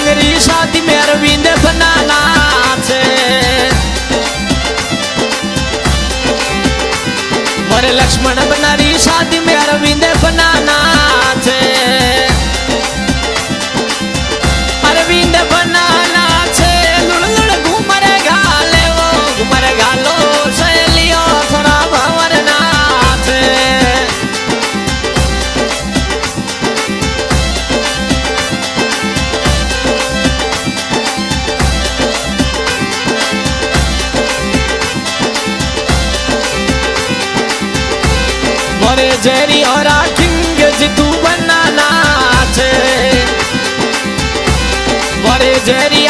मेरी शादी में अरविंद बनाना छे मोरे लक्ष्मण बनारी शादी में अरविंद बनाना छे अरविंद बनाना छे लुड़ घूमर गाले वो घूमर गालो सहेलियो थोड़ा भंवरना छे मोरे जेरी और किंग जितू बनाना छे मोरे जेरी